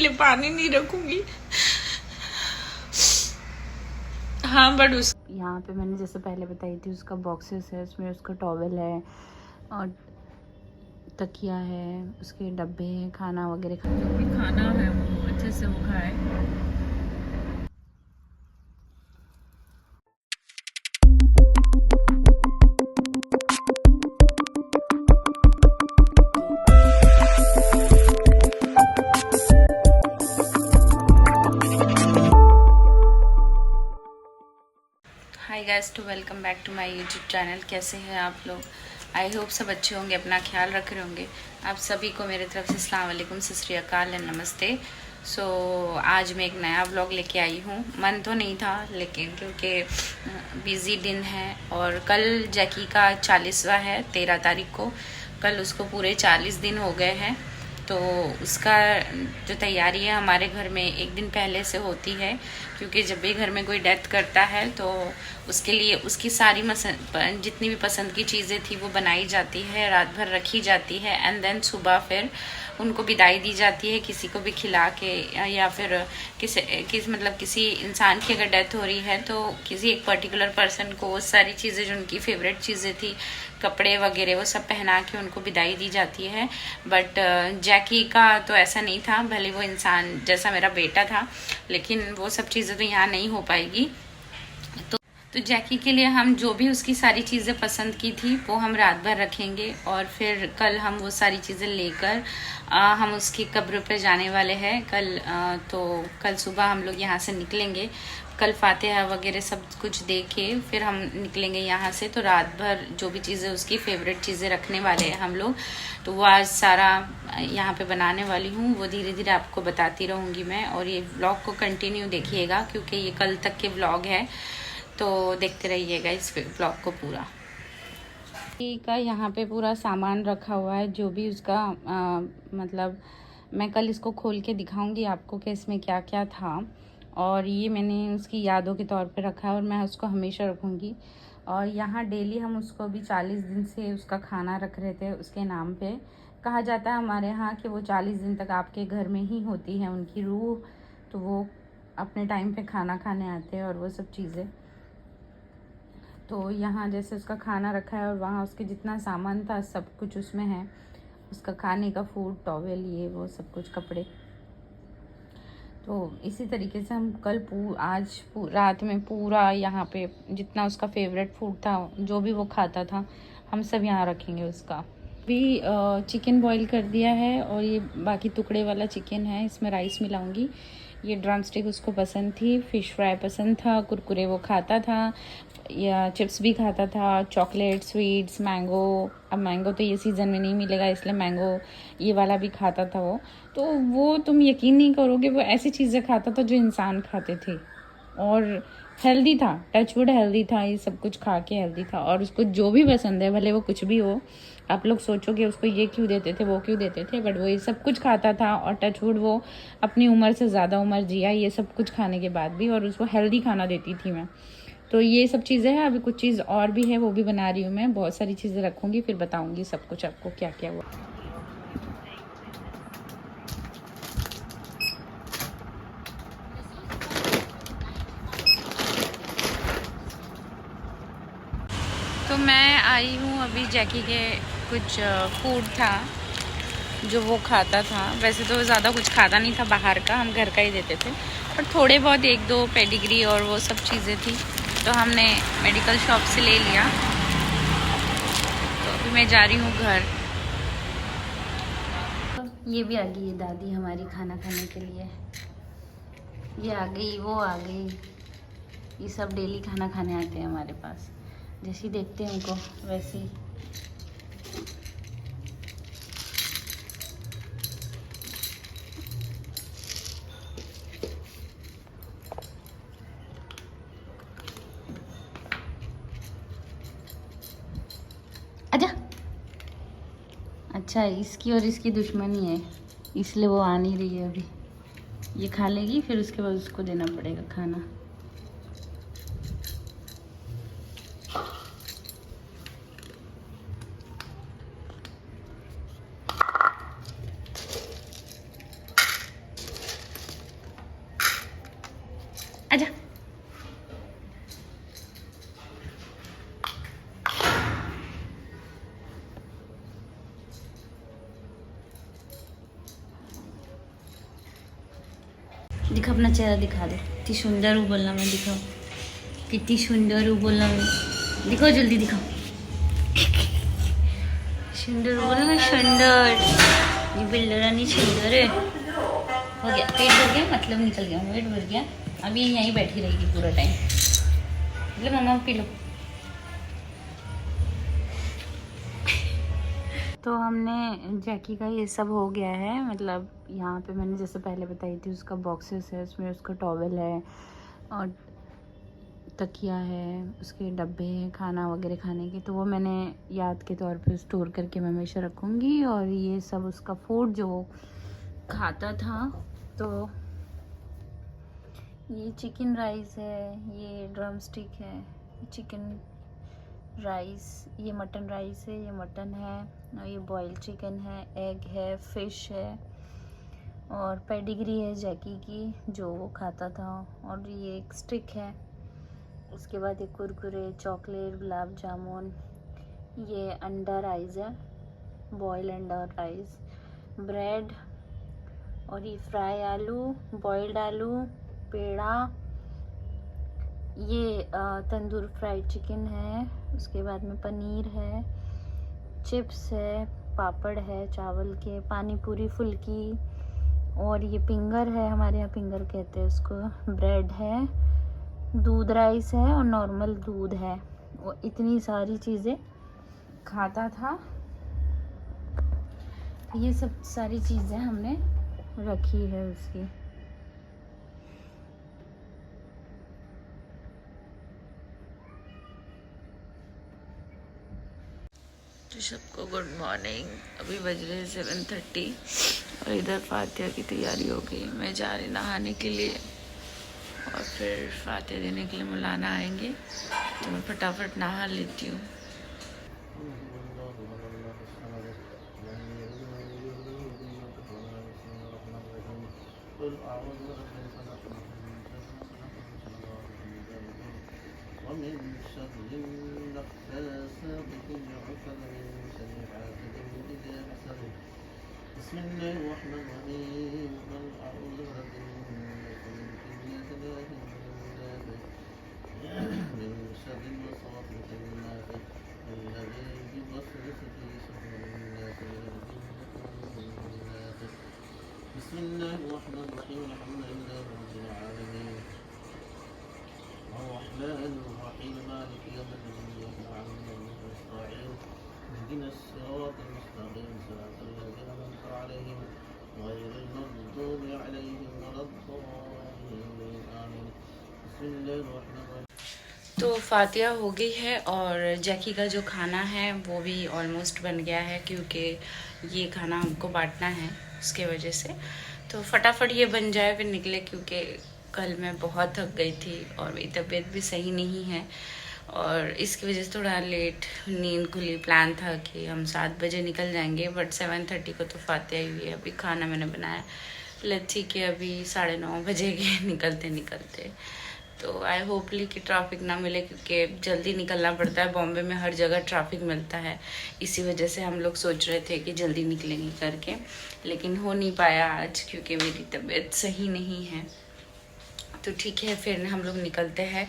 लिए पानी नहीं रखूंगी। हाँ बट उस यहाँ पे मैंने जैसे पहले बताई थी उसका बॉक्सेस है, उसमें उसका टॉवेल है और तकिया है, उसके डब्बे हैं, खाना वगैरह जो भी खाना है वो अच्छे से वो खाए। Hi guys, to welcome back to my YouTube channel. कैसे हैं आप लोग? आई होप सब अच्छे होंगे, अपना ख्याल रख रहे होंगे। आप सभी को मेरे तरफ से अस्सलाम वालेकुम, सत श्री अकाल एंड नमस्ते। सो आज मैं एक नया व्लॉग लेके आई हूँ। मन तो नहीं था लेकिन क्योंकि बिज़ी दिन है और कल जैकी का 40वां है 13 तारीख को। कल उसको पूरे 40 दिन हो गए हैं। तो उसका जो तैयारी है हमारे घर में एक दिन पहले से होती है, क्योंकि जब भी घर में कोई डेथ करता है तो उसके लिए उसकी सारी जितनी भी पसंद की चीज़ें थी वो बनाई जाती है, रात भर रखी जाती है एंड देन सुबह फिर उनको विदाई दी जाती है, किसी को भी खिला के या फिर किसी इंसान की अगर डेथ हो रही है तो किसी एक पर्टिकुलर पर्सन को वो सारी चीज़ें जो उनकी फेवरेट चीज़ें थी, कपड़े वगैरह, वो सब पहना के उनको विदाई दी जाती है। बट जैकी का तो ऐसा नहीं था, भले वो इंसान जैसा मेरा बेटा था लेकिन वो सब चीज़ें तो यहाँ नहीं हो पाएगी। तो जैकी के लिए हम जो भी उसकी सारी चीज़ें पसंद की थी वो हम रात भर रखेंगे और फिर कल हम वो सारी चीज़ें लेकर हम उसकी कब्र पे जाने वाले हैं कल। तो कल सुबह हम लोग यहाँ से निकलेंगे। कल फातिहा वगैरह सब कुछ दे के फिर हम निकलेंगे यहाँ से। तो रात भर जो भी चीज़ें उसकी फेवरेट चीज़ें रखने वाले हैं हम लोग, तो वो आज सारा यहाँ पे बनाने वाली हूँ। वो धीरे धीरे आपको बताती रहूँगी मैं, और ये व्लॉग को कंटिन्यू देखिएगा क्योंकि ये कल तक के व्लॉग है, तो देखते रहिएगा इस ब्लॉग को पूरा। का यहाँ पे पूरा सामान रखा हुआ है, जो भी उसका मतलब मैं कल इसको खोल के दिखाऊंगी आपको कि इसमें क्या क्या था। और ये मैंने उसकी यादों के तौर पे रखा है और मैं उसको हमेशा रखूँगी। और यहाँ डेली हम उसको अभी 40 दिन से उसका खाना रख रहे थे उसके नाम पे। कहा जाता है हमारे यहाँ कि वो 40 दिन तक आपके घर में ही होती है उनकी रूह, तो वो अपने टाइम पे खाना खाने आते हैं और वो सब चीज़ें। तो यहाँ जैसे उसका खाना रखा है और वहाँ उसके जितना सामान था सब कुछ उसमें है, उसका खाने का फूड, टॉवेल, ये वो सब कुछ, कपड़े। तो इसी तरीके से हम कल आज रात में पूरा यहाँ पे जितना उसका फेवरेट फूड था, जो भी वो खाता था, हम सब यहाँ रखेंगे उसका। भी चिकन बॉईल कर दिया है और ये बाकी टुकड़े वाला चिकन है, इसमें राइस मिलाऊंगी। ये ड्रम स्टिक उसको पसंद थी, फ़िश फ्राई पसंद था, कुरकुरे वो खाता था, या चिप्स भी खाता था, चॉकलेट, स्वीट्स, मैंगो। अब मैंगो तो ये सीज़न में नहीं मिलेगा इसलिए मैंगो ये वाला भी खाता था वो। तो वो तुम यकीन नहीं करोगे, वो ऐसी चीज़ें खाता था जो इंसान खाते थे और हेल्दी था, टचवुड हेल्दी था, ये सब कुछ खा के हेल्दी था। और उसको जो भी पसंद है, भले वो कुछ भी हो, आप लोग सोचोगे उसको ये क्यों देते थे वो क्यों देते थे, बट वो ये सब कुछ खाता था और टचवुड वो अपनी उम्र से ज़्यादा उम्र जिया ये सब कुछ खाने के बाद भी, और उसको हेल्दी खाना देती थी मैं। तो ये सब चीज़ें हैं। अभी कुछ चीज़ और भी है वो भी बना रही हूँ मैं, बहुत सारी चीज़ें रखूँगी, फिर बताऊँगी सब कुछ आपको क्या क्या हुआ। तो मैं आई हूँ अभी, जैकी के कुछ फूड था जो वो खाता था। वैसे तो ज़्यादा कुछ खाता नहीं था बाहर का, हम घर का ही देते थे, पर थोड़े बहुत एक दो पेडिग्री और वो सब चीज़ें थी तो हमने मेडिकल शॉप से ले लिया। तो अभी मैं जा रही हूँ घर। ये भी आ गई है दादी हमारी खाना खाने के लिए, ये आ गई, वो आ गई, ये सब डेली खाना खाने आते हैं हमारे पास, जैसे ही देखते हैं उनको वैसे ही। आजा। अच्छा, इसकी और इसकी दुश्मनी है इसलिए वो आ नहीं रही है अभी। ये खा लेगी फिर उसके बाद उसको देना पड़ेगा खाना। आजा। दिखा अपना चेहरा, दिखा दे कितनी सुंदर हूँ बोलना मैं, दिखाओ कितनी सुंदर हूँ बोलना मैं, दिखाओ जल्दी दिखाओ। सुंदर हूँ बोलना मैं, सुंदर। ये बिल्डरानी सुंदर है। हो गया, पेट भर गया मतलब निकल गया, पेट भर गया। अभी यहीं बैठी रहेगी पूरा टाइम। मतलब मम्मा पी लो। तो हमने जैकी का ये सब हो गया है, मतलब यहाँ पे मैंने जैसे पहले बताई थी उसका बॉक्सेस है, उसमें उसका टॉवल है और तकिया है, उसके डब्बे हैं खाना वगैरह खाने के, तो वो मैंने याद के तौर पे स्टोर करके मैं हमेशा रखूँगी। और ये सब उसका फूड जो वो खाता था, तो ये चिकन राइस है, ये ड्रम स्टिक है, चिकन राइस, ये मटन राइस है, ये मटन है, और ये बॉइल्ड चिकन है, एग है, फिश है, और पेडिग्री है जैकी की जो वो खाता था, और ये एक स्टिक है। उसके बाद ये कुरकुरे, चॉकलेट, गुलाब जामुन, ये अंडा राइस है, बॉइल्ड अंडा राइस, ब्रेड, और ये फ्राई आलू, बॉइल्ड आलू, पेड़ा, ये तंदूर फ्राइड चिकन है, उसके बाद में पनीर है, चिप्स है, पापड़ है चावल के, पानी पूरी फुल्की, और ये पिंगर है, हमारे यहाँ पिंगर कहते हैं उसको, ब्रेड है, दूध राइस है और नॉर्मल दूध है। वो इतनी सारी चीज़ें खाता था। ये सब सारी चीज़ें हमने रखी है उसकी। तो सबको गुड मॉर्निंग। अभी बज रहे 7:30 और इधर फातिहा की तैयारी हो गई। मैं जा रही नहाने के लिए और फिर फातिहा देने के लिए मौलाना आएंगे, तो मैं फटाफट नहा लेती हूँ। तो फातिहा हो गई है और जैकी का जो खाना है वो भी ऑलमोस्ट बन गया है, क्योंकि ये खाना हमको बांटना है उसके वजह से। तो फटाफट ये बन जाए फिर निकले, क्योंकि कल मैं बहुत थक गई थी और मेरी तबीयत भी सही नहीं है, और इसकी वजह से थोड़ा लेट नींद खुली। प्लान था कि हम 7 बजे निकल जाएंगे, बट 7:30 को तो फातिहा हुई है। अभी खाना मैंने बनाया, लच्छी के अभी 9:30 बजेंगे निकलते निकलते। तो आई होपली कि ट्रैफिक ना मिले, क्योंकि जल्दी निकलना पड़ता है। बॉम्बे में हर जगह ट्रैफिक मिलता है, इसी वजह से हम लोग सोच रहे थे कि जल्दी निकलेंगे करके, लेकिन हो नहीं पाया आज क्योंकि मेरी तबीयत सही नहीं है। तो ठीक है, फिर हम लोग निकलते हैं।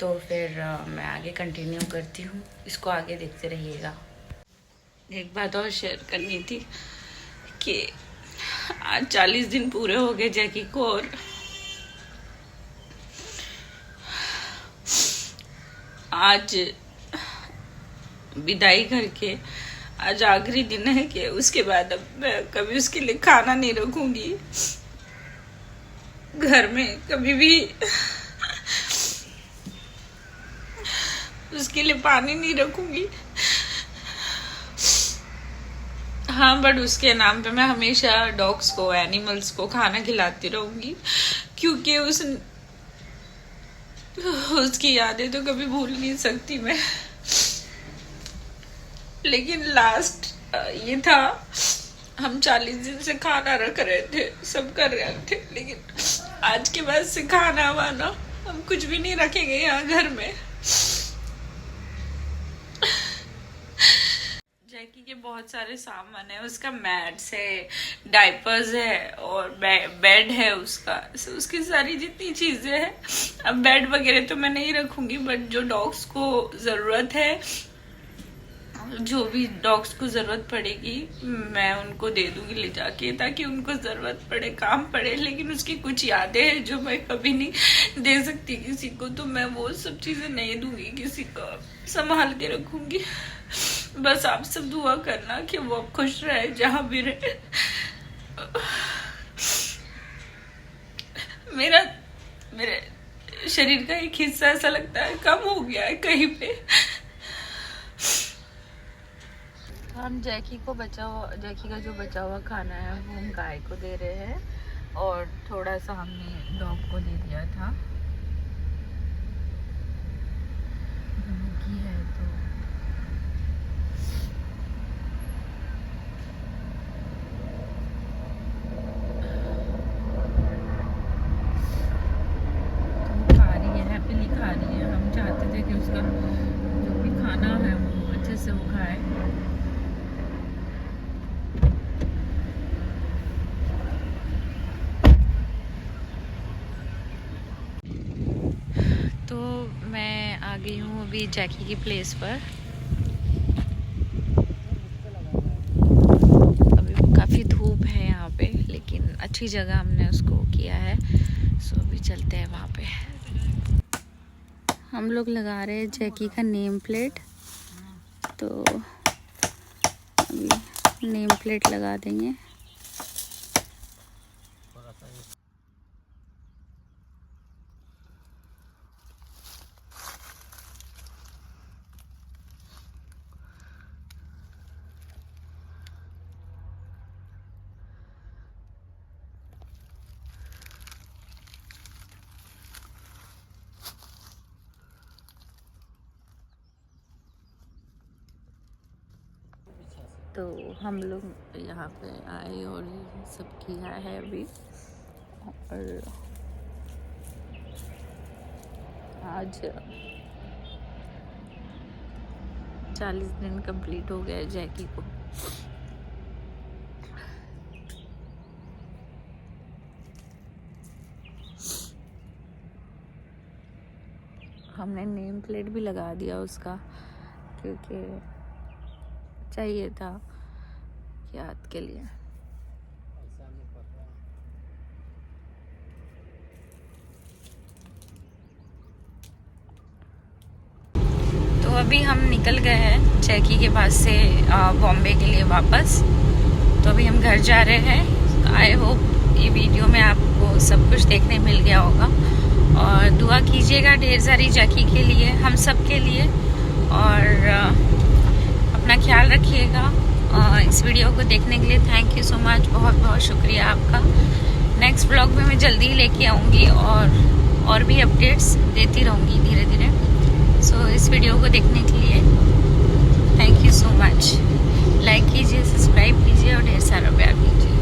तो फिर मैं आगे कंटिन्यू करती हूँ, इसको आगे देखते रहिएगा। एक बात और शेयर करनी थी कि आज 40 दिन पूरे हो गए जैकी को, और आज विदाई करके आज आखिरी दिन है कि उसके बाद अब मैं कभी उसके लिए खाना नहीं रखूंगी घर में, कभी भी उसके लिए पानी नहीं रखूंगी। हाँ, बट उसके नाम पे मैं हमेशा डॉग्स को, एनिमल्स को खाना खिलाती रहूंगी, क्योंकि उसकी यादें तो कभी भूल नहीं सकती मैं। लेकिन लास्ट ये था, हम 40 दिन से खाना रख रहे थे, सब कर रहे थे, लेकिन आज के बाद से खाना वाना कुछ भी नहीं रखेंगे यहाँ घर में। जैकी के बहुत सारे सामान है, उसका मैट्स है, डायपर्स है और बेड है उसका, उसकी सारी जितनी चीजें हैं। अब बेड वगैरह तो मैं नहीं रखूंगी, बट जो डॉग्स को जरूरत है, जो भी डॉग्स को जरूरत पड़ेगी मैं उनको दे दूंगी ले जाके, ताकि उनको जरूरत पड़े, काम पड़े। लेकिन उसकी कुछ यादें हैं जो मैं कभी नहीं दे सकती किसी को, तो मैं वो सब चीजें नहीं दूंगी किसी को, संभाल के रखूंगी। बस आप सब दुआ करना कि वो खुश रहे जहां भी रहे। मेरे शरीर का एक हिस्सा ऐसा लगता है कम हो गया है कहीं पे। हम जैकी का जो बचा हुआ खाना है वो हम गाय को दे रहे हैं, और थोड़ा सा हमने डॉग को दे दिया था। भूखी है तो खा रही है, हैप्पीली खा रही है। हम चाहते थे कि उसका जो भी खाना है वो अच्छे से वो खाए। तो मैं आ गई हूँ अभी जैकी की प्लेस पर। अभी काफ़ी धूप है यहाँ पे, लेकिन अच्छी जगह हमने उसको किया है। सो अभी चलते हैं वहाँ पे। हम लोग लगा रहे हैं जैकी का नेम प्लेट, तो अभी नेम प्लेट लगा देंगे। तो हम लोग यहाँ पे आए और सब किया है अभी, और आज 40 दिन कंप्लीट हो गए जैकी को। हमने नेम प्लेट भी लगा दिया उसका, क्योंकि चाहिए था याद के लिए। तो अभी हम निकल गए हैं जैकी के पास से बॉम्बे के लिए वापस। तो अभी हम घर जा रहे हैं। आई होप ये वीडियो में आपको सब कुछ देखने मिल गया होगा, और दुआ कीजिएगा ढेर सारी जैकी के लिए, हम सब के लिए, और अपना ख्याल रखिएगा। इस वीडियो को देखने के लिए थैंक यू सो मच, बहुत बहुत शुक्रिया आपका। नेक्स्ट ब्लॉग में मैं जल्दी ही लेके आऊँगी और भी अपडेट्स देती रहूँगी धीरे धीरे। सो इस वीडियो को देखने के लिए thank you so much. Like कीजिए, सब्सक्राइब कीजिए और ढेर सारा प्यार कीजिए।